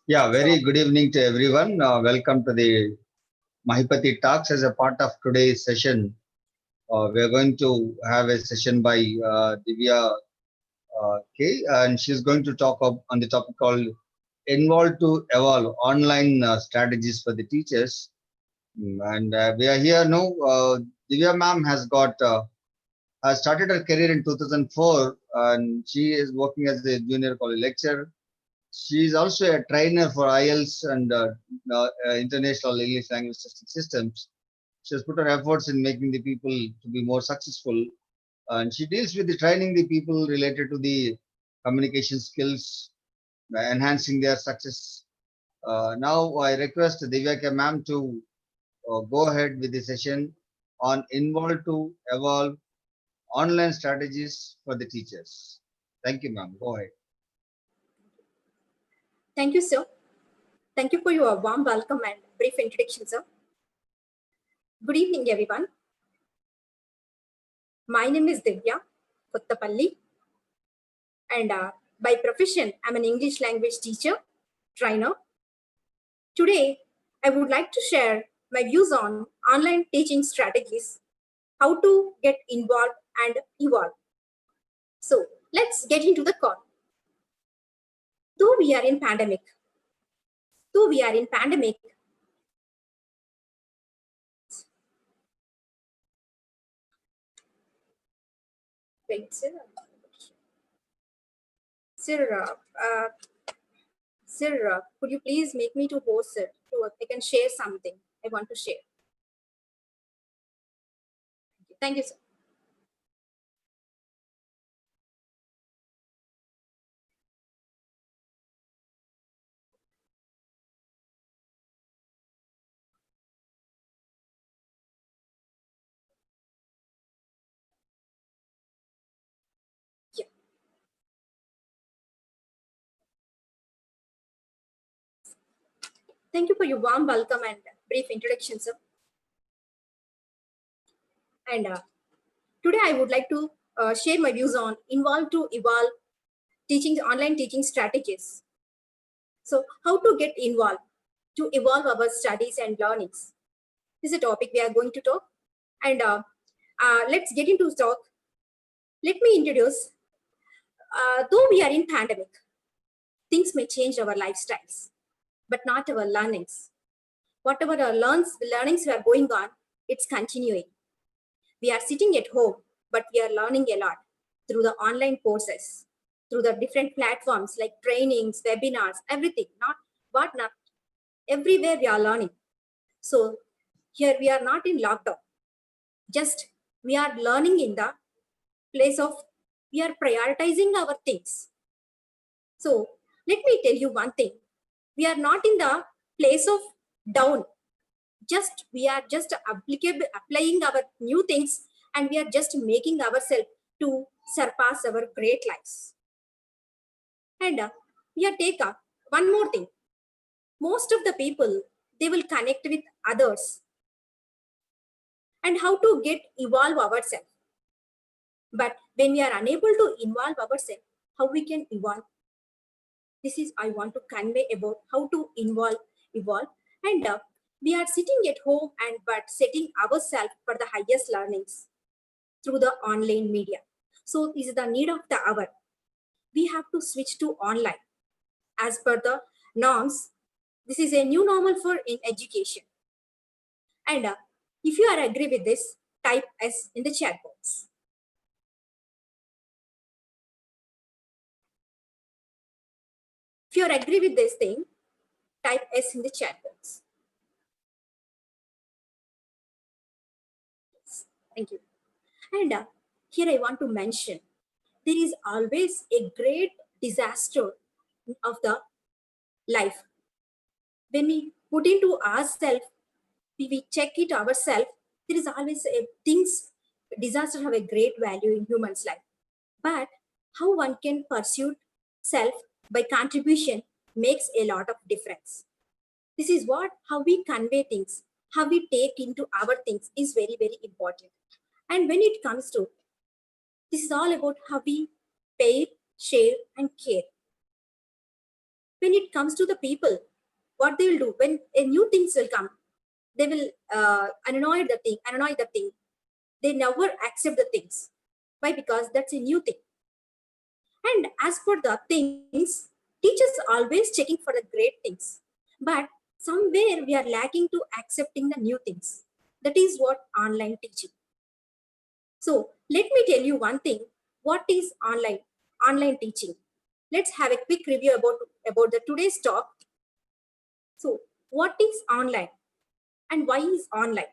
Yeah, So, very good evening to everyone. Welcome to the Mahipati Talks. As a part of today's session, we are going to have a session by Divya K, and she's going to talk on the topic called Involve to Evolve Online Strategies for the Teachers. And we are here now. Divya ma'am has started her career in 2004, and she is working as a junior college lecturer. She is also a trainer for IELTS and international English language testing systems. She has put her efforts in making the people to be more successful, and she deals with the training the people related to the communication skills, enhancing their success. Now, I request Divyaka ma'am to go ahead with the session on Involve to Evolve Online Strategies for the Teachers. Thank you, ma'am. Go ahead. thank you, sir. Thank you for your warm welcome and brief introduction, sir. Good evening, everyone. My name is Divya Kottapalli, and by profession, I'm an English language teacher, trainer. Today, I would like to share my views on online teaching strategies, how to get involved and evolve. So, let's get into the call. Though we are in pandemic, wait, sir. Sir, could you please make me to host it? So I can share something I want to share. Thank you, sir. Yeah. Thank you for your warm welcome and brief introduction, sir. And today I would like to share my views on involve to evolve teaching online teaching strategies. So how to get involved to evolve our studies and learnings. This is a topic we are going to talk. And let's get into talk. Let me introduce, though we are in pandemic, things may change our lifestyles, but not our learnings. Whatever our learnings we are going on, it's continuing. We are sitting at home, but we are learning a lot through the online courses, through the different platforms like trainings, webinars, everything. Not everywhere we are learning. So here we are not in lockdown. Just we are learning in the place of we are prioritizing our things. So let me tell you one thing. We are not in the place of down. Just we are just applying our new things, and we are just making ourselves to surpass our great lives. And we are take up one more thing. Most of the people, they will connect with others and how to get evolve ourselves. But when we are unable to involve ourselves, how we can evolve? This is I want to convey about how to evolve. And we are sitting at home and but setting ourselves for the highest learnings through the online media. So this is the need of the hour. We have to switch to online as per the norms. This is a new normal for in education. And if you are agree with this, type S in the chat box. If you are agree with this thing, type S in the chat box. Thank you. And here I want to mention, there is always a great disaster of the life. When we put into ourselves, we check it ourselves, there is always a things, disaster have a great value in humans' life. But how one can pursue self by contribution makes a lot of difference. This is what how we convey things, how we take into our things is very, very important. And when it comes to this is all about how we pay, share, and care. When it comes to the people, what they will do when a new things will come, they will annoy the thing. They never accept the things. Why? Because that's a new thing. And as for the things, teachers always checking for the great things. But somewhere we are lacking to accepting the new things. That is what online teaching. So let me tell you one thing. What is online teaching? Let's have a quick review about the today's talk. So what is online and why is online?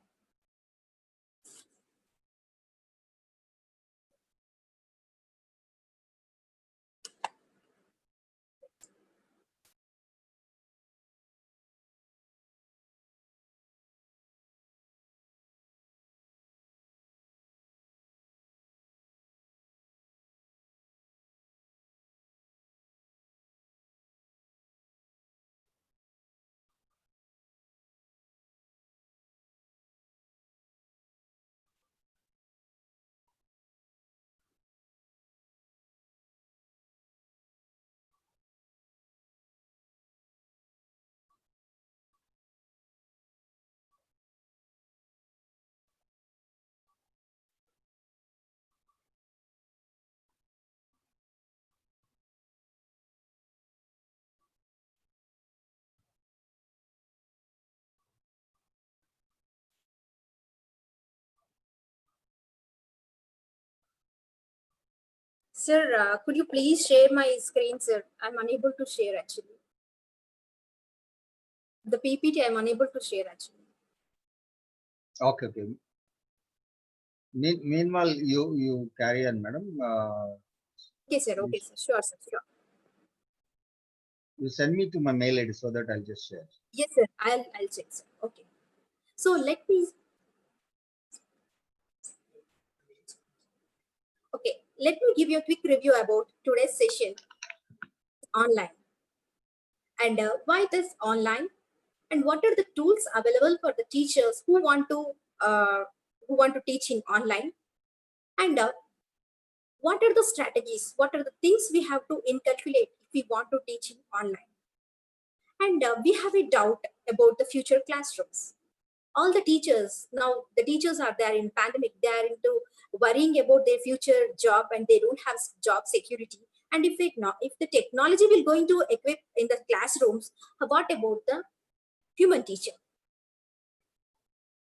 Sir, could you please share my screen, sir? I'm unable to share actually. The PPT I'm unable to share actually. Okay, okay. Meanwhile, you carry on, madam. Okay, sir. Okay, sir. Sure, sir. Sure. You send me to my mail ID so that I'll just share. Yes, sir. I'll check, sir. Okay. So let me. Okay, let me give you a quick review about today's session online and why this online and what are the tools available for the teachers uh, who want to teach in online and what are the strategies, what are the things we have to inculcate if we want to teach in online. And we have a doubt about the future classrooms. All the teachers now, the teachers are there in pandemic, they are into worrying about their future job and they don't have job security. And if the technology will going to equip in the classrooms, what about the human teacher?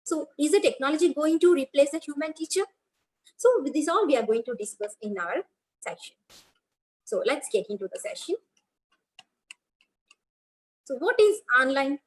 So is the technology going to replace the human teacher? So with this all we are going to discuss in our session. So let's get into the session. So what is online?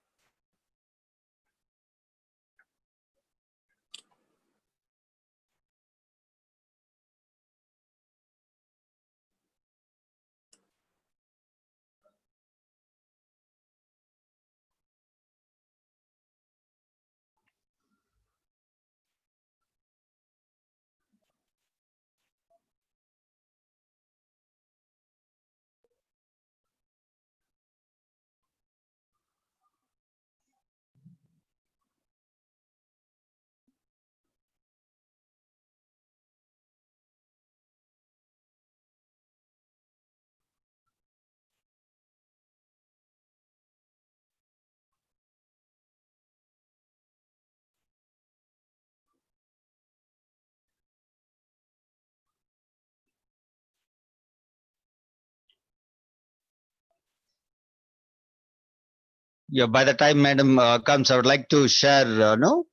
Yeah, by the time madam comes, I would like to share, no,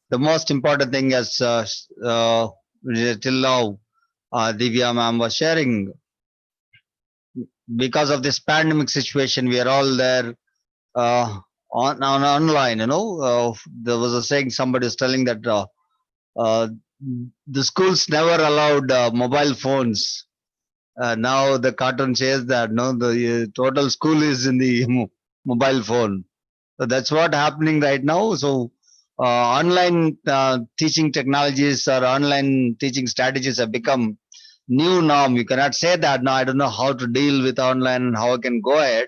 the most important thing as till now, Divya ma'am was sharing. Because of this pandemic situation, we are all there on online. There was a saying, somebody was telling that uh, the schools never allowed mobile phones. Now the cartoon says that no, the total school is in the mobile phone. So that's what happening right now. So online teaching technologies or online teaching strategies have become new norm. You cannot say that now I don't know how to deal with online and how I can go ahead.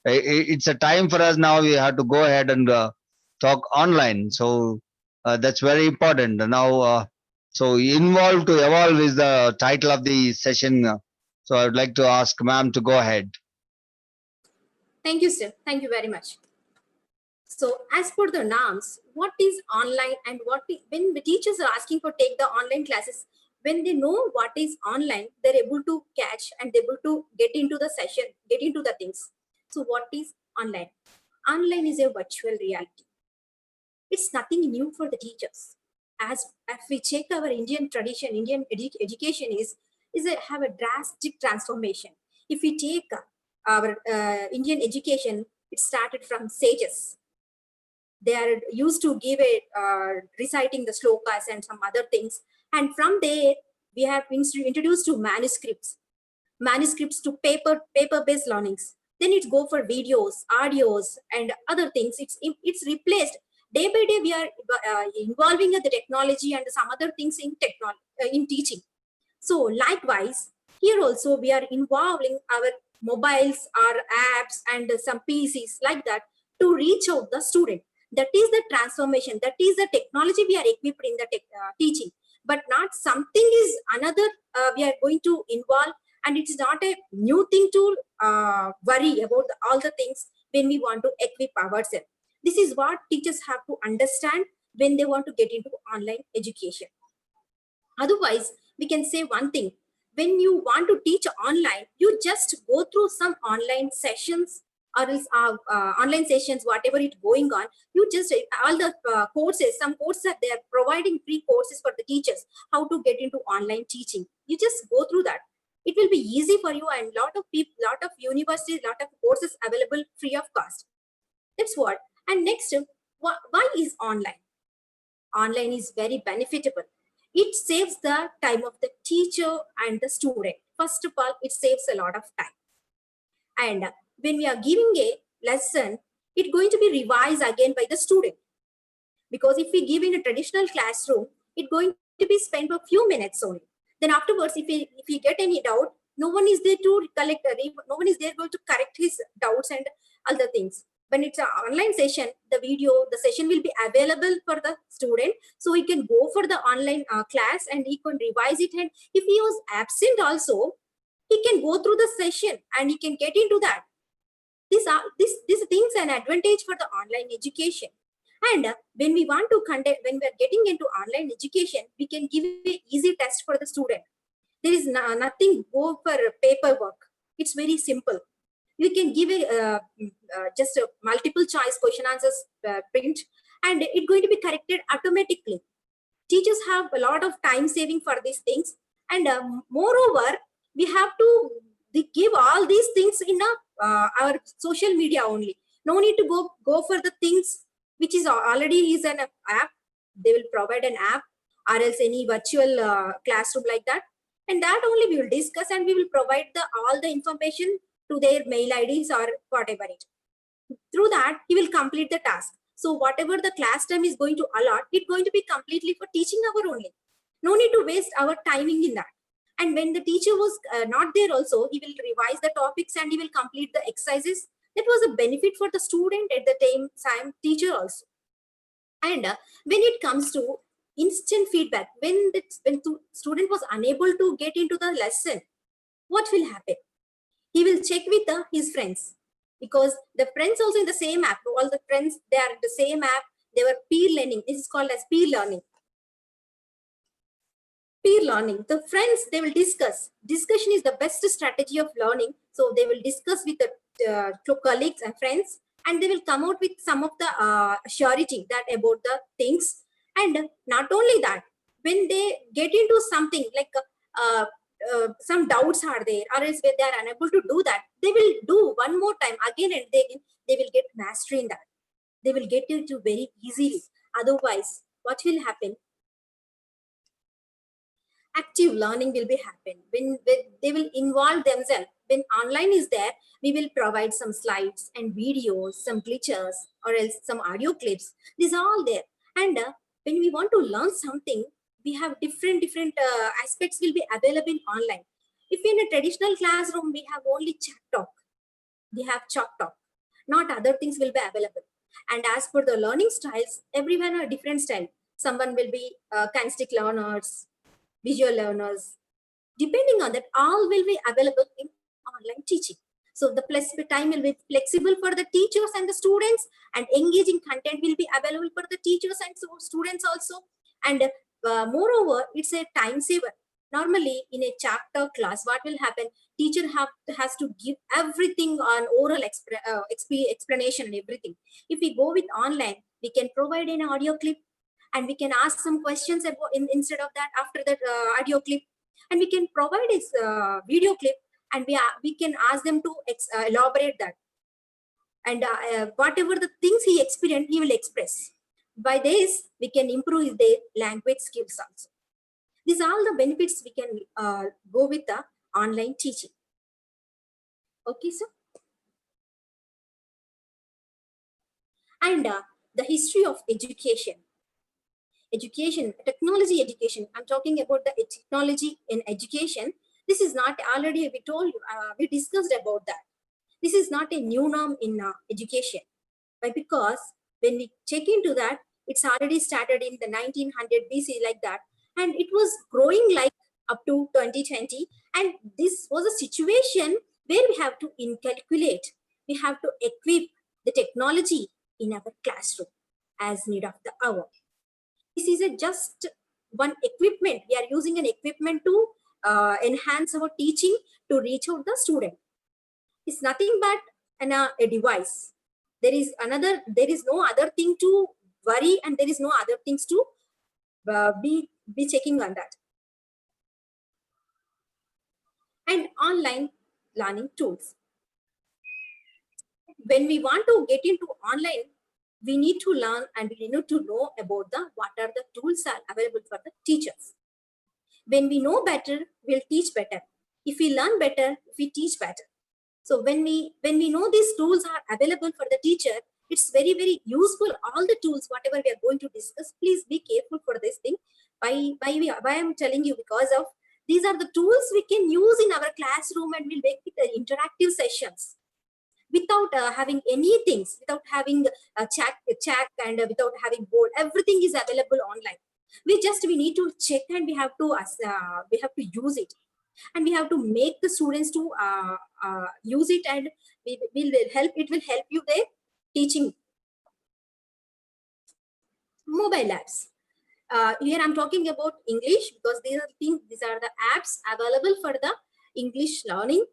It's a time for us now. We have to go ahead and talk online. So that's very important. Now, so involve to evolve is the title of the session. So I would like to ask ma'am to go ahead. Thank you, sir. Thank you very much. So as per the norms, what is online and when the teachers are asking for take the online classes, when they know what is online, they're able to catch and able to get into the session, get into the things. So what is online? Online is a virtual reality. It's nothing new for the teachers. As we check our Indian tradition, Indian education is have a drastic transformation. If we take our Indian education, it started from sages. They are used to give it reciting the slokas and some other things, and from there we have been introduced to manuscripts to paper based learnings. Then it's go for videos, audios, and other things. It's replaced. Day by day we are involving the technology and some other things in in teaching. So likewise, here also we are involving our mobiles, our apps, and some PCs like that to reach out the student. That is the transformation. That is the technology we are equipped in the teaching, but not something is another we are going to involve, and it is not a new thing to worry about all the things when we want to equip ourselves. This is what teachers have to understand when they want to get into online education. Otherwise, we can say one thing: when you want to teach online, you just go through some online sessions or else online sessions, whatever it's going on. You just all the courses, some courses are they are providing free courses for the teachers how to get into online teaching. You just go through that. It will be easy for you, and lot of people, lot of universities, lot of courses available free of cost. That's what. And next, why is online? Online is very benefitable. It saves the time of the teacher and the student. First of all, it saves a lot of time. And when we are giving a lesson, it's going to be revised again by the student. Because if we give in a traditional classroom, it's going to be spent for a few minutes only. Then afterwards, if we get any doubt, no one is there to collect, no one is there going to correct his doubts and other things. When it's an online session, the session will be available for the student, so he can go for the online class and he can revise it. And if he was absent also, he can go through the session and he can get into that. These things an advantage for the online education. And when we want to conduct, when we are getting into online education, we can give a easy test for the student. There is nothing go for paperwork. It's very simple. You can give just a multiple choice question answers print, and it's going to be corrected automatically. Teachers have a lot of time saving for these things, and moreover, we have to give all these things in our social media only. No need to go for the things which is already is an app. They will provide an app or else any virtual classroom like that, and that only we will discuss, and we will provide all the information to their mail IDs or whatever it. Through that, he will complete the task. So whatever the class time is going to allot, it's going to be completely for teaching hour only. No need to waste our timing in that. And when the teacher was not there also, he will revise the topics and he will complete the exercises. That was a benefit for the student, at the time teacher also. And when it comes to instant feedback, when the student was unable to get into the lesson, what will happen? He will check with his friends, because the friends also in the same app, all the friends, they are in the same app. They were peer learning. This is called as peer learning. Peer learning, the friends, they will discussion is the best strategy of learning. So they will discuss with the colleagues and friends, and they will come out with some of the surety that about the things. And not only that, when they get into something like some doubts are there, or else when they are unable to do that, they will do one more time again, and they will get mastery in that. They will get it to very easily. Otherwise, what will happen? Active learning will be happen when they will involve themselves. When online is there, we will provide some slides and videos, some glitches, or else some audio clips. These are all there. And when we want to learn something, we have different aspects will be available online. If in a traditional classroom we have only chat talk, we have chalk talk, not other things will be available. And as per the learning styles, everyone are different style. Someone will be kinesthetic learners, visual learners. Depending on that, all will be available in online teaching. So the time will be flexible for the teachers and the students, and engaging content will be available for the teachers and students also. And moreover, it's a time saver. Normally in a chapter class, what will happen? Teacher has to give everything on oral explanation and everything. If we go with online, we can provide an audio clip, and we can ask some questions about instead of that after that audio clip, and we can provide this video clip, and we can ask them to elaborate that, and whatever the things he experienced, he will express. By this, we can improve their language skills also. These are all the benefits we can go with the online teaching. Okay, sir. And the history of education. Technology education. I'm talking about the technology in education. This is not already, we told you, we discussed about that. This is not a new norm in education. But because when we check into that, it's already started in the 1900 BC like that. And it was growing like up to 2020. And this was a situation where we have to incalculate. We have to equip the technology in our classroom as need of the hour. This is just one equipment. We are using an equipment to enhance our teaching to reach out the student. It's nothing but a device. There is no other thing to worry, and there is no other things to be checking on that. And online learning tools. When we want to get into online, we need to learn and we need to know about what are the tools are available for the teachers. When we know better, we'll teach better. If we learn better, we teach better. So when we know these tools are available for the teacher, it's very, very useful. All the tools, whatever we are going to discuss, please be careful for this thing. Why I'm telling you, because of these are the tools we can use in our classroom, and we'll make it interactive sessions without having anything, without having a chat and without having board. Everything is available online. We need to check, and we have to use it, and we have to make the students to use it, and it will help you their teaching. Mobile apps. Here I'm talking about English, because these are the apps available for the English learning.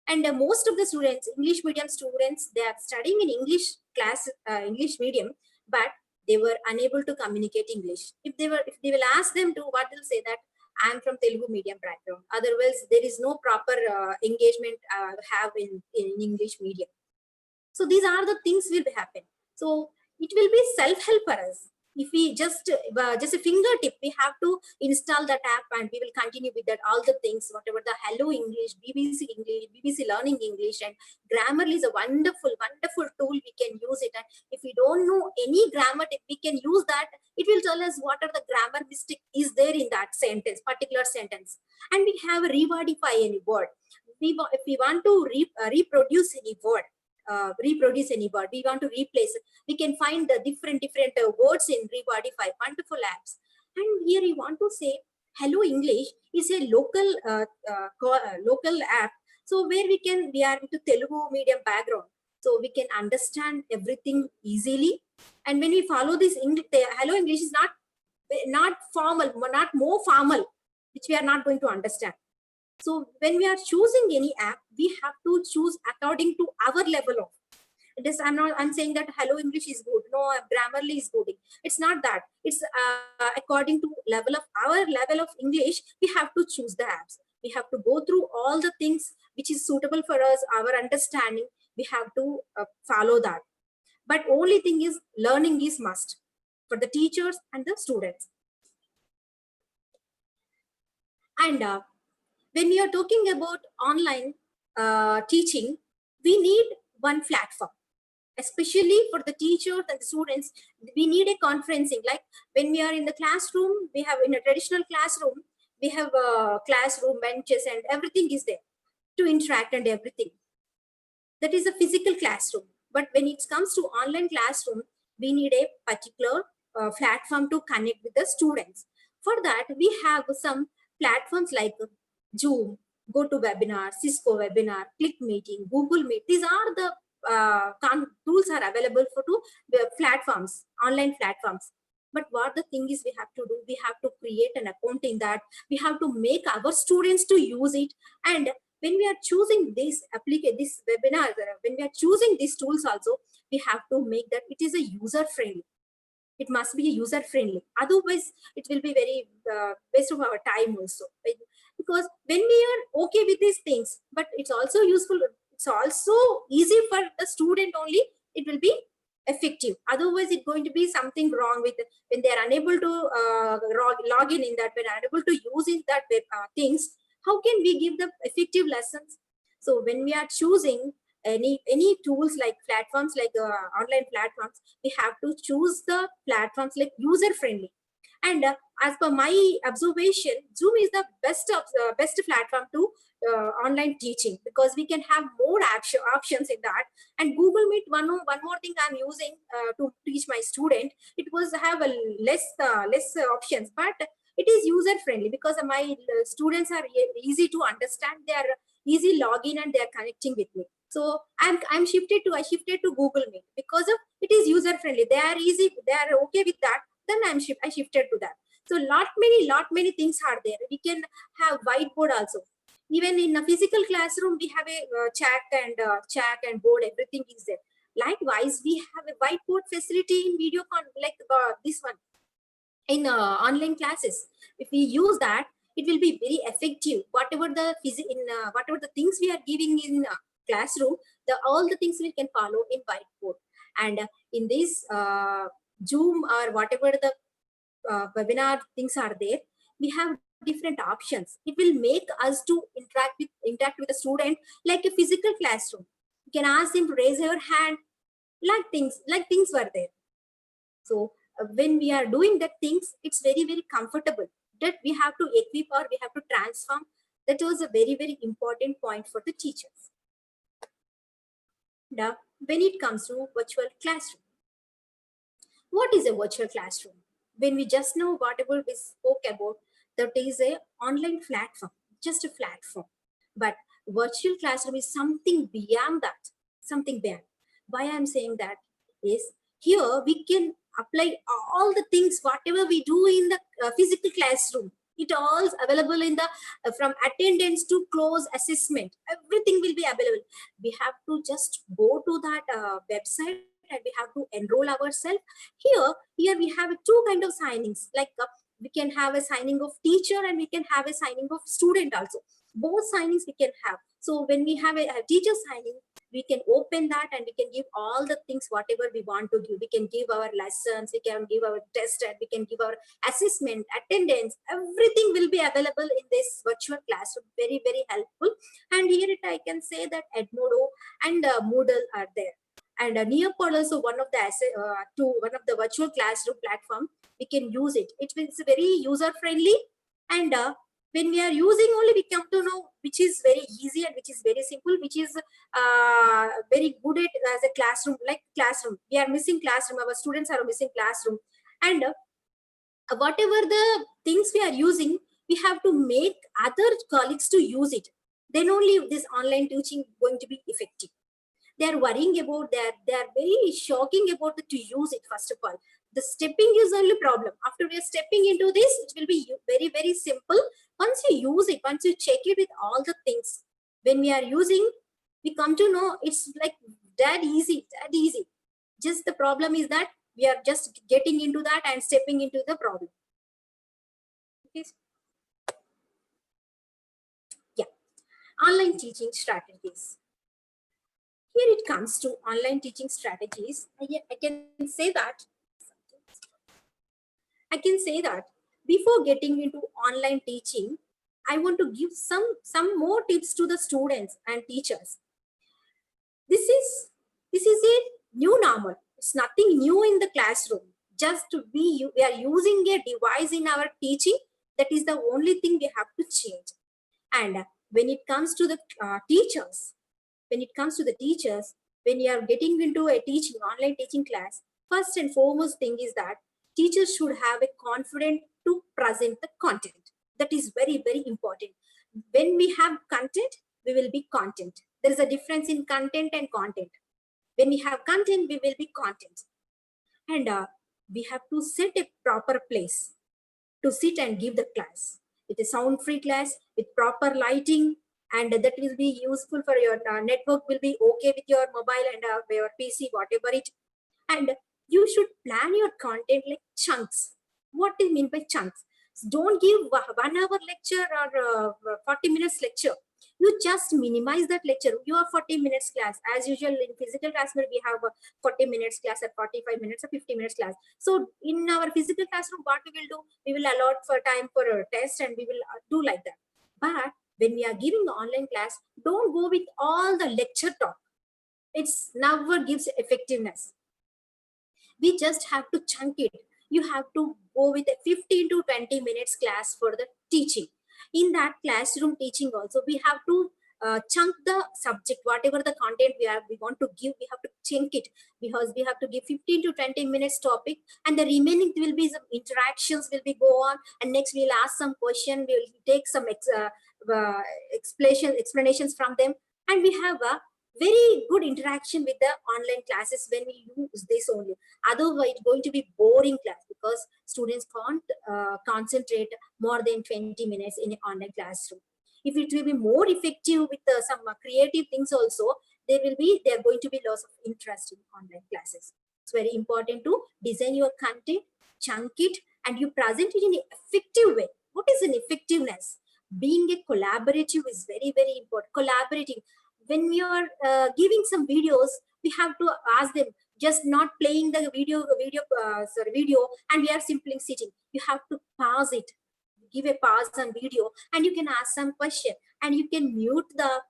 And most of the students, English medium students, they are studying in English class, English medium, but they were unable to communicate English. If they will ask them to, what they'll say that I'm from Telugu medium background. Otherwise, there is no proper engagement have in English medium. So these are the things will happen. So it will be self-help for us. If we just a fingertip, we have to install that app, and we will continue with that all the things, whatever the Hello English, BBC English, BBC Learning English, and Grammarly is a wonderful tool. We can use it, and if we don't know any grammar tip, we can use that. It will tell us what are the grammar mistake is there in that particular sentence, and we have a rewordify any word. If we want to reproduce any word. We want to replace it. We can find the different words in Rewordify. Wonderful apps. And here we want to say Hello English is a local app. So where we are into Telugu medium background, so we can understand everything easily. And when we follow this Hello English is not formal, not more formal, which we are not going to understand. So when we are choosing any app, we have to choose according to our level of this. I'm saying that Hello English is good. No, Grammarly is good. It's not that. It's according to our level of English, we have to choose the apps. We have to go through all the things which is suitable for us, our understanding. We have to follow that. But only thing is, learning is must for the teachers and the students. And when we are talking about online teaching, we need one platform, especially for the teachers and the students. We need a conferencing. Like when we are in the classroom, we have in a traditional classroom, we have classroom benches and everything is there to interact and everything. That is a physical classroom. But when it comes to online classroom, we need a particular platform to connect with the students. For that, we have some platforms like Zoom, Go to webinar, Cisco webinar, Click Meeting, Google Meet. These are the tools are available for the platforms, online platforms. But what the thing is we have to do, we have to create an account in that. We have to make our students to use it. And when we are choosing this this webinar, when we are choosing these tools also, we have to make that it is a user friendly. It must be user friendly, otherwise it will be very waste of our time also. Because when we are okay with these things, but it's also useful, it's also easy for the student only, it will be effective. Otherwise it's going to be something wrong with when they are unable to log in that, when unable to use in that things, how can we give the effective lessons? So when we are choosing any tools like platforms, like online platforms, we have to choose the platforms like user friendly. And as per my observation, Zoom is the best platform to online teaching, because we can have more options in that. And Google Meet, one more thing I'm using to teach my student, it was have a less options, but it is user friendly, because my students are easy to understand, they are easy login and they are connecting with me. So I shifted to Google Meet because of it is user friendly, they are easy, they are okay with that. Then I shifted to that. So lot many things are there. We can have whiteboard also. Even in a physical classroom, we have a chat and board, everything is there. Likewise, we have a whiteboard facility in video like this one in online classes. If we use that, it will be very effective. Whatever the whatever the things we are giving in classroom, all the things we can follow in whiteboard. And in this Zoom or whatever the webinar things are there, we have different options. It will make us to interact with the student like a physical classroom. You can ask them to raise your hand, like things were there. So when we are doing that things, it's very comfortable. That we have to equip or we have to transform. That was a very important point for the teachers. Now, when it comes to virtual classroom, what is a virtual classroom? When we just know whatever we spoke about, that is a online platform, just a platform. But virtual classroom is something beyond that, something beyond. Why I'm saying that is, here we can apply all the things whatever we do in the physical classroom. It all is available in the from attendance to close assessment. Everything will be available. We have to just go to that website and we have to enroll ourselves. Here we have two kind of signings. Like we can have a signing of teacher and we can have a signing of student also. Both signings we can have. So when we have a teacher signing, we can open that and we can give all the things whatever we want to give. We can give our lessons, we can give our test, and we can give our assessment, attendance. Everything will be available in this virtual classroom. Very helpful. And here I can say that Edmodo and Moodle are there. And Nearpod also one of the one of the virtual classroom platform. We can use it. It's very user friendly. And when we are using only, we come to know which is very easy and which is very simple, which is very good at as a classroom. Like classroom, we are missing classroom, our students are missing classroom. And whatever the things we are using, we have to make other colleagues to use it. Then only this online teaching going to be effective. They are worrying about that, they are very shocking about it to use it. First of all, the stepping is only problem. After we are stepping into this, it will be very simple. Once you use it, once you check it with all the things, when we are using, we come to know it's like that easy. Just the problem is that we are just getting into that and stepping into the problem. Okay. Yeah, online teaching strategies. Here it comes to online teaching strategies. I can say that before getting into online teaching, I want to give some more tips to the students and teachers. This is a new normal. It's nothing new in the classroom. Just we are using a device in our teaching. That is the only thing we have to change. And when it comes to the teachers, when you are getting into a online teaching class, first and foremost thing is that teachers should have a confidence to present the content. That is very important. When we have content, we will be content. There is a difference in content and content. When we have content, we will be content. And we have to set a proper place to sit and give the class. With a sound-free class, with proper lighting, and that will be useful for your network will be okay with your mobile and your PC, whatever it. And you should plan your content like chunks. What do you mean by chunks? Don't give 1 hour lecture or 40 minutes lecture. You just minimize that lecture. You have 40 minutes class. As usual in physical class, where we have 40 minutes class or 45 minutes or 50 minutes class. So in our physical classroom, what we will do, we will allot for time for a test and we will do like that. But when we are giving the online class, don't go with all the lecture talk. It's never gives effectiveness. We just have to chunk it. You have to go with a 15 to 20 minutes class for the teaching. In that classroom teaching also, we have to chunk the subject, whatever the content we want to give, we have to chunk it, because we have to give 15 to 20 minutes topic, and the remaining will be some interactions will be go on, and next we'll ask some question, we'll take some explanations from them, and we have a very good interaction with the online classes when we use this only. Otherwise, it's going to be boring class because students can't concentrate more than 20 minutes in an online classroom. If it will be more effective with some creative things also, there are going to be lots of interest in online classes. It's very important to design your content, chunk it, and you present it in an effective way. What is an effectiveness? Being a collaborative is very, very important. Collaborating. When we are giving some videos, we have to ask them, just not playing the video and we are simply sitting. You have to pause it, give a pause on video, and you can ask some question, and you can mute the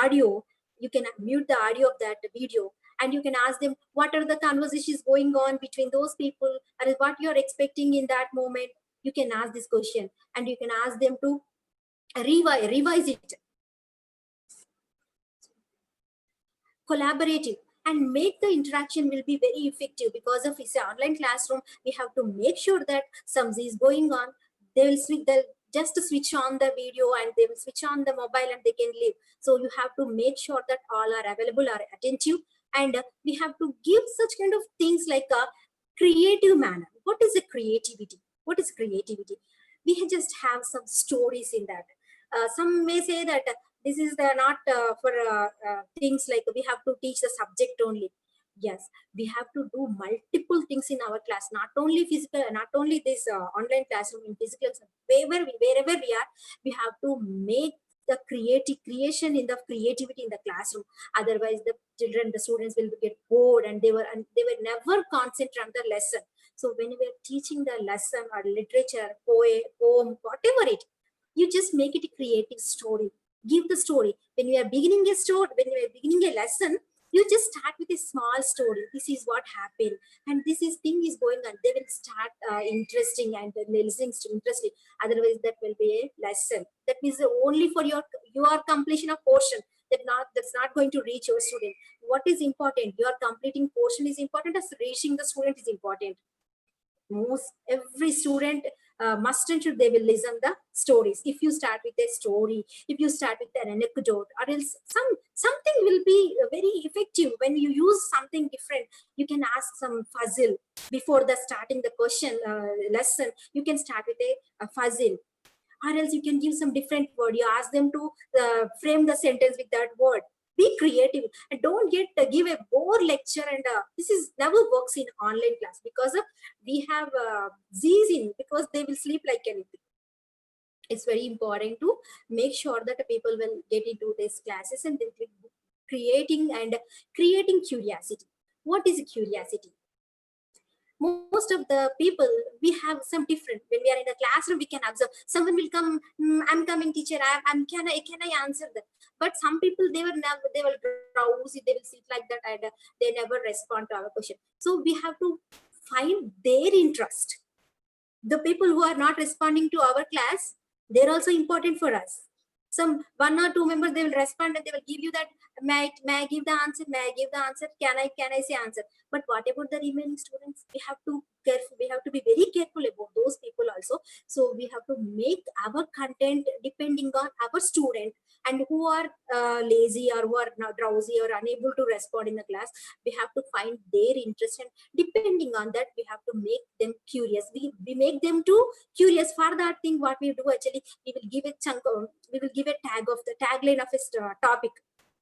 audio. You can mute the audio of that video, and you can ask them what are the conversations going on between those people, or what you're expecting in that moment. You can ask this question, and you can ask them to revise it. Collaborative, and make the interaction will be very effective. Because of it's an online classroom, we have to make sure that something is going on. They'll just switch on the video and they will switch on the mobile and they can leave. So you have to make sure that all are available, are attentive, and we have to give such kind of things like a creative manner. What is a creativity? What is creativity? We just have some stories in that. Some may say that this is the not for things like we have to teach the subject only. Yes, we have to do multiple things in our class, not only physical, not only this online classroom, in physical, wherever we are, we have to make the creation in the creativity in the classroom. Otherwise the children, the students will get bored, and they were never concentrate on the lesson. So when we are teaching the lesson or literature, poem, whatever it, you just make it a creative story. Give the story. When you are beginning a story, when you are beginning a lesson, you just start with a small story. This is what happened, and this is thing is going on. They will start interesting and listening to interesting. Otherwise, that will be a lesson. That means only for your completion of portion. That's not going to reach your student. What is important? Your completing portion is important. As reaching the student is important. Every student must and should, they will listen the stories. If you start with a story, if you start with an anecdote, or else something will be very effective. When you use something different, you can ask some puzzle before the starting the question lesson. You can start with a puzzle, or else you can give some different word. You ask them to frame the sentence with that word. Be creative and don't give a bore lecture, and this is never works in online class, because we have Z's in, because they will sleep like anything. It's very important to make sure that the people will get into these classes and they will creating curiosity. What is curiosity? Most of the people, we have some different. When we are in a classroom, we can observe someone will come, I'm coming teacher, I'm can I answer that? But some people, they will drowsy, they will sit like that, and they never respond to our question. So we have to find their interest. The people who are not responding to our class, they're also important for us. Some 1 or 2 members, they will respond and they will give you that may I give the answer? May I give the answer? Can I say answer? But what about the remaining students? We have to careful. We have to be very careful about those people also. So we have to make our content depending on our student, and who are lazy or who are now drowsy or unable to respond in the class. We have to find their interest, and depending on that, we have to make them curious. We make them too curious. For that thing, what we do actually, we will give a chunk. We will give a tagline of his topic.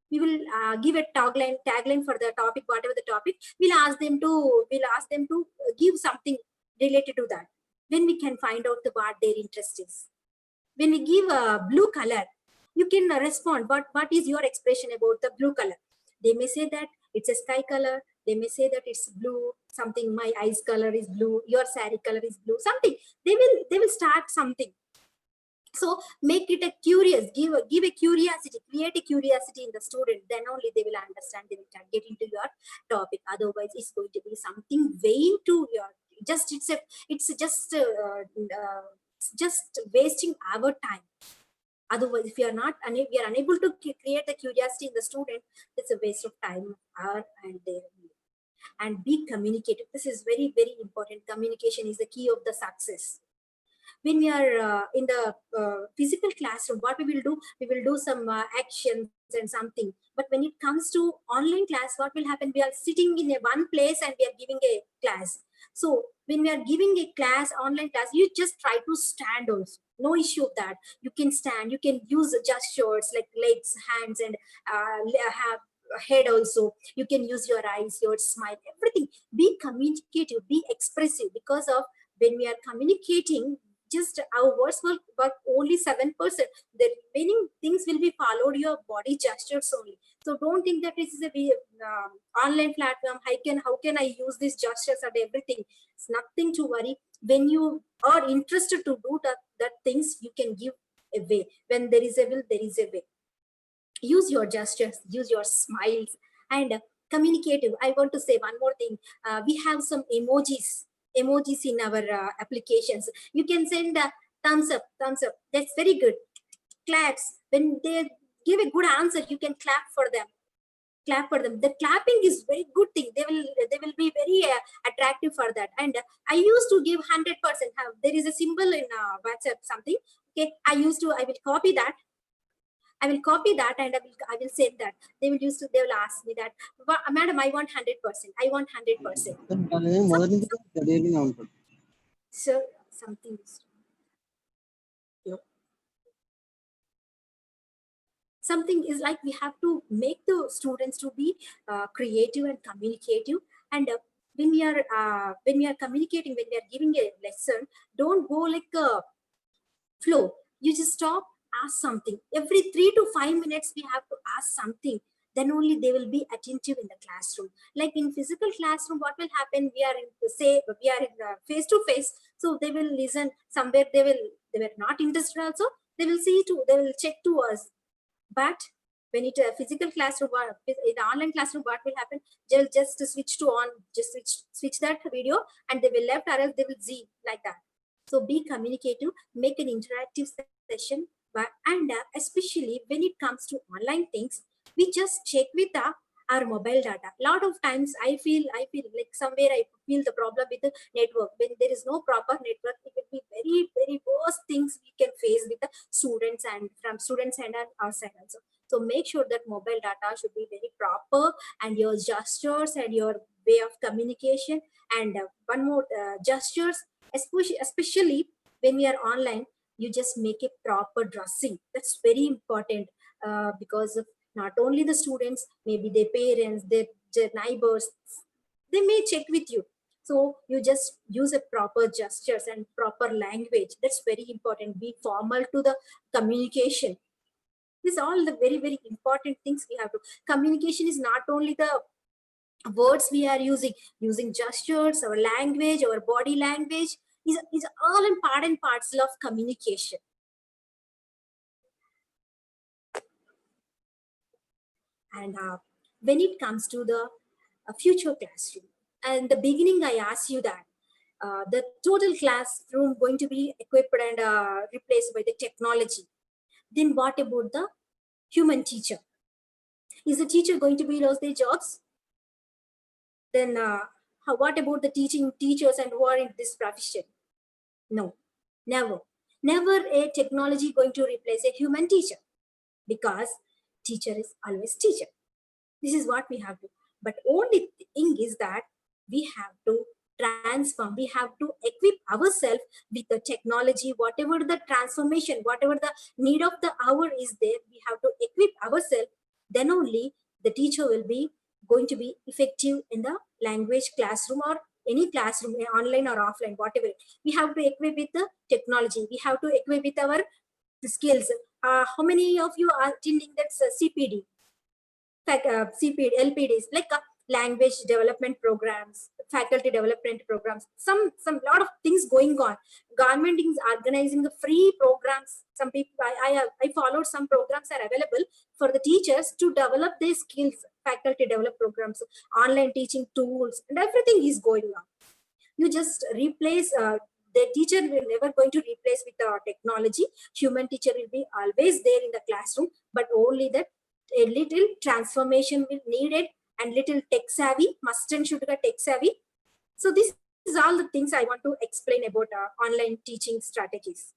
We will give a tagline for the topic, whatever the topic. We'll ask them to give something related to that. Then we can find out what their interest is. When we give a blue color, you can respond. What is your expression about the blue color? They may say that it's a sky color. They may say that it's blue. Something, my eyes color is blue. Your saree color is blue. Something. They will start something. So make it a curious, give a curiosity, create a curiosity in the student. Then only they will understand, they will get into your topic. Otherwise, it's going to be something vain to your, it's just wasting our time. Otherwise, if we are unable to create the curiosity in the student, it's a waste of time, and their. And be communicative. This is very, very important. Communication is the key of the success. When we are in the physical classroom, what we will do some actions and something. But when it comes to online class, what will happen? We are sitting in a one place and we are giving a class. So when we are giving a class, online class, you just try to stand also. No issue of that. You can stand, you can use gestures like legs, hands, and have head also. You can use your eyes, your smile, everything. Be communicative, be expressive, because of when we are communicating, just our words will work only 7%. The remaining things will be followed your body gestures only. So don't think that this is a online platform. How can I use these gestures and everything? It's nothing to worry. When you are interested to do that things, you can give away. When there is a will, there is a way. Use your gestures, use your smiles, and communicative. I want to say one more thing. We have some emojis in our applications. You can send a thumbs up, that's very good. Claps. When they give a good answer, you can clap for them. The clapping is very good thing. They will be very attractive for that. And I used to give 100%. There is a symbol in WhatsApp something. Okay, I will copy that. And I will send that. They will ask me that, madam, I want 100%. I want 100%. So something is, no. Something is like, we have to make the students to be creative and communicative. And when we are communicating, when we are giving a lesson, don't go like a flow. You just stop, ask something. Every 3 to 5 minutes, we have to ask something. Then only they will be attentive in the classroom. Like in physical classroom, what will happen? We are in face to face, so they will listen. Somewhere they were not interested also. They will they will check to us. But when it a physical classroom or in the online classroom, what will happen? They'll just switch to on, just switch that video, and they will left, or else they will see like that. So be communicative, make an interactive session. And especially when it comes to online things, we just check with our mobile data. Lot of times I feel like somewhere I feel the problem with the network. When there is no proper network, it will be very, very worst things we can face with the students, and from students and our side also. So make sure that mobile data should be very proper, and your gestures and your way of communication. And one more, gestures, especially when we are online, you just make a proper dressing. That's very important, because of not only the students, maybe their parents, their neighbors, they may check with you. So you just use a proper gestures and proper language. That's very important. Be formal to the communication. These are all the very, very important things we have to. Communication is not only the words we are using gestures, our language, our body language is all important parts of communication. And when it comes to the future classroom, and the beginning I asked you that the total classroom going to be equipped and replaced by the technology. Then what about the human teacher? Is the teacher going to be lost their jobs? Then what about the teachers and who are in this profession? No, never. Never a technology going to replace a human teacher, because teacher is always teacher. This is what we have to. But only thing is that we have to transform. We have to equip ourselves with the technology, whatever the transformation, whatever the need of the hour is there. We have to equip ourselves. Then only the teacher will be going to be effective in the language classroom or any classroom, online or offline, whatever. We have to equip with the technology. We have to equip with our skills. How many of you are attending that CPD? CPD, LPDs, like language development programs, faculty development programs, some lot of things going on. Government is organizing the free programs. Some people, I followed some programs are available for the teachers to develop their skills. Faculty develop programs, online teaching tools, and everything is going on. You just replace. The teacher will never going to replace with the technology. Human teacher will be always there in the classroom, but only that a little transformation will needed, and little tech savvy, must and should get tech savvy. So this is all the things I want to explain about online teaching strategies.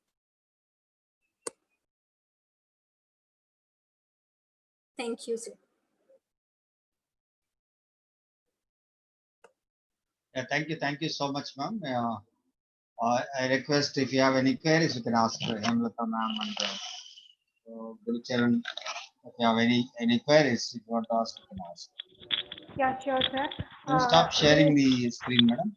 Thank you, sir. Yeah, thank you so much, ma'am. I request if you have any queries, you can ask Hemlata ma'am and Gurucharan. If you have any queries, if you want to ask, you can ask. Yeah, sure, sir. Can you stop sharing the screen, madam?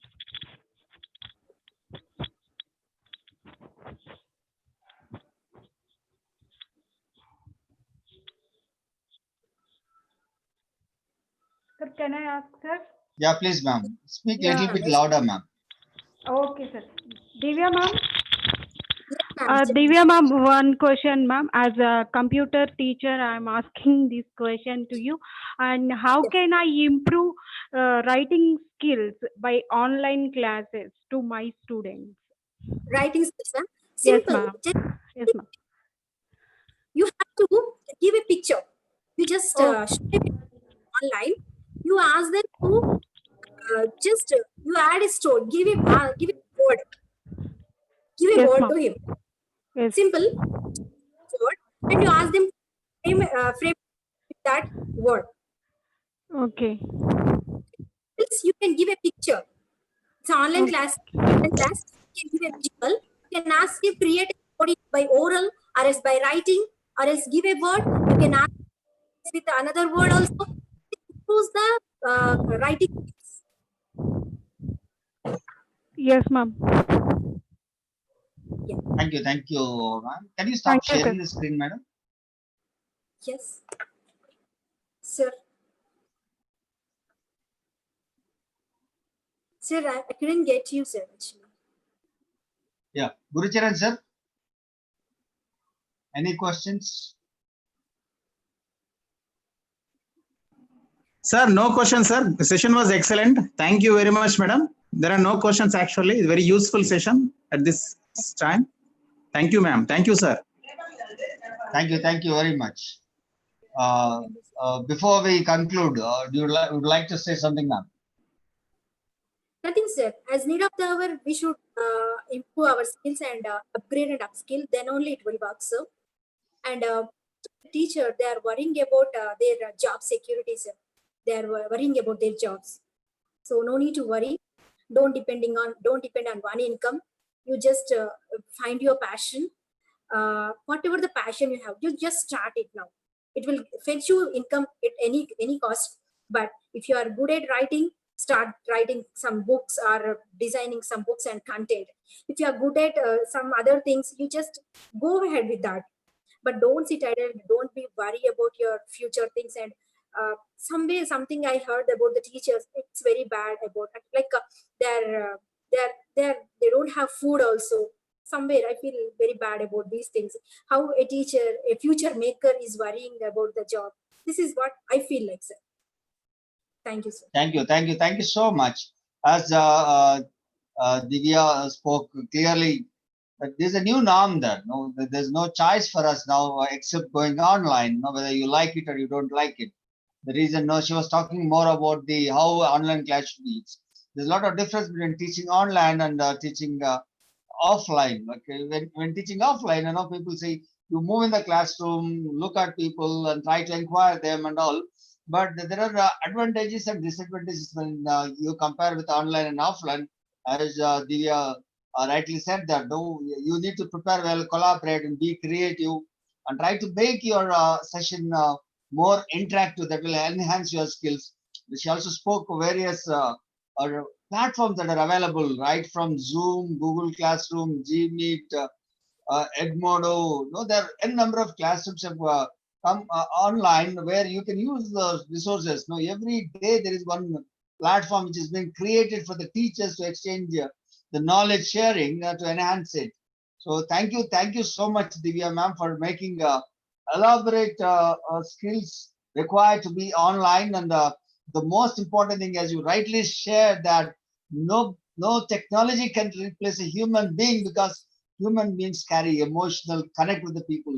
Sir, can I ask, sir? Yeah, please, ma'am. Speak a Yeah. little bit louder, ma'am. Okay, sir. Divya, ma'am. Yes, Divya, ma'am, one question, ma'am. As a computer teacher, I'm asking this question to you. And how can I improve writing skills by online classes to my students? writing skills, ma'am. Yes, Simple. ma'am. Just Yes, ma'am. you have to give a picture. You just Oh, show a picture online. You ask them to just you add a story. Give a word. Give a yes, word ma'am. to him. Yes. Simple word, and you ask them to frame that word. Okay. Else you can give a picture. It's an online Okay. class. Online class. You can give a visual. You can ask him create a story by oral, or else by writing, or else give a word. You can ask with another word also. Choose the writing skills. Yes, ma'am. Yeah. Thank you, ma'am. Can you Thank stop you, sir. sharing the screen, madam? Yes, sir. Sir, I couldn't get you, sir. Actually. Yeah. Gurucharan, sir, any questions? Sir, no question, sir. The session was excellent. Thank you very much, madam. There are no questions actually. It's very useful session at this time. Thank you, ma'am. Thank you, sir. Thank you very much. Before we conclude, would like to say something, ma'am? Nothing, sir. As need of the hour, we should improve our skills and upgrade and upskill. Then only it will work, sir. And teacher, they are worrying about their job security, sir. They are worrying about their jobs. So no need to worry. Don't depend on one income. You just find your passion. Whatever the passion you have, you just start it now. It will fetch you income at any cost. But if you are good at writing, start writing some books or designing some books and content. If you are good at some other things, you just go ahead with that. But don't sit idle. Don't be worried about your future things. And something I heard about the teachers, it's very bad about like they're they don't have food also. Somewhere I feel very bad about these things. How a teacher, a future maker, is worrying about the job. This is what I feel like, sir. Thank you, sir. Thank you so much. As Divya spoke clearly, that there's a new norm there. No, there's no choice for us now except going online. No, whether you like it or you don't like it. The reason, no, she was talking more about the how online class should be. There's a lot of difference between teaching online and teaching offline. Okay, when teaching offline, people say you move in the classroom, look at people and try to inquire them and all. But there are advantages and disadvantages when you compare with online and offline. As Divya rightly said that, no, you need to prepare well, collaborate, and be creative, and try to make your session more interactive. That will enhance your skills. She also spoke various platforms that are available, right from Zoom, Google Classroom, Gmeet, Edmodo. No, there are a number of classrooms have come online where you can use the resources. No, every day there is one platform which is being created for the teachers to exchange the knowledge sharing to enhance it. So thank you so much, Divya ma'am, for making elaborate skills required to be online. And the most important thing, as you rightly shared, that no technology can replace a human being, because human beings carry emotional connect with the people.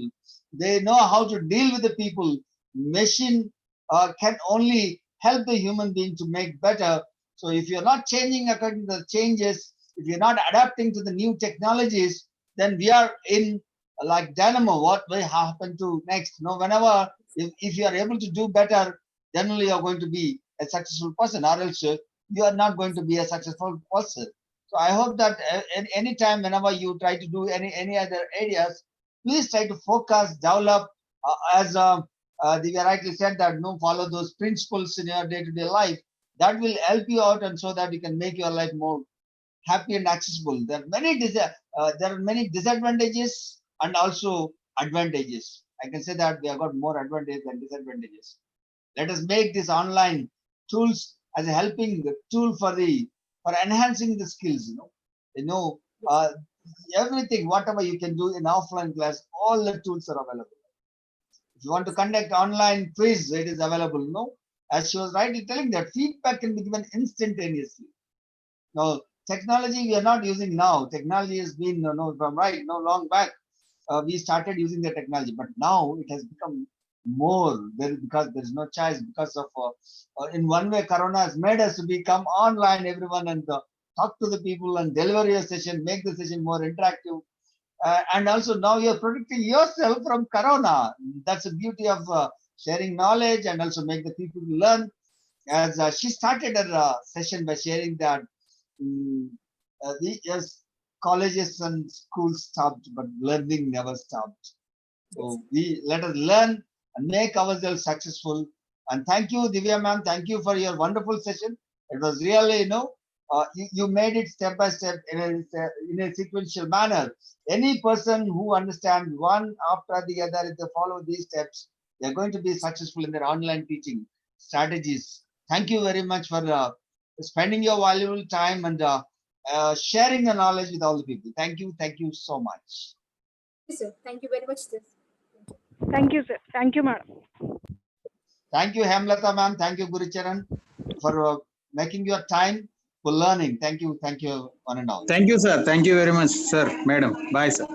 They know how to deal with the people. Machine can only help the human being to make better. So if you're not changing according to the changes, if you're not adapting to the new technologies, then we are in like dynamo. What will happen to next? Whenever if you are able to do better, then only you're going to be a successful person, or else you are not going to be a successful person. So I hope that any time whenever you try to do any other areas, please try to focus, develop, as Divya rightly said that, follow those principles in your day-to-day life. That will help you out, and so that you can make your life more happy and accessible. There are many disadvantages and also advantages. I can say that we have got more advantages than disadvantages. Let us make these online tools as a helping tool for enhancing the skills. Uh, Everything, whatever you can do in offline class, all the tools are available. If you want to conduct online quiz, it is available. As she was rightly telling, that feedback can be given instantaneously. Now, technology we are not using now. Technology has been from long back. We started using the technology, but now it has become more because there is no choice, because of in one way Corona has made us to become online, everyone, and talk to the people and deliver your session, make the session more interactive. And also now you're protecting yourself from Corona. That's the beauty of sharing knowledge, and also make the people learn. As she started her session by sharing that yes, colleges and schools stopped, but learning never stopped. So we let us learn and make ourselves successful. And thank you, Divya ma'am. Thank you for your wonderful session. It was really, you made it step by step in a sequential manner. Any person who understands one after the other, if they follow these steps, they're going to be successful in their online teaching strategies. Thank you very much for spending your valuable time and sharing the knowledge with all the people. Thank you so much. Yes, sir. Thank you very much, sir. Thank you, sir. Thank you, madam. Thank you, Hemlata ma'am. Thank you, Gurucharan, for making your time for learning. Thank you, one and all. Thank you, sir. Thank you very much, sir, madam. Bye, sir.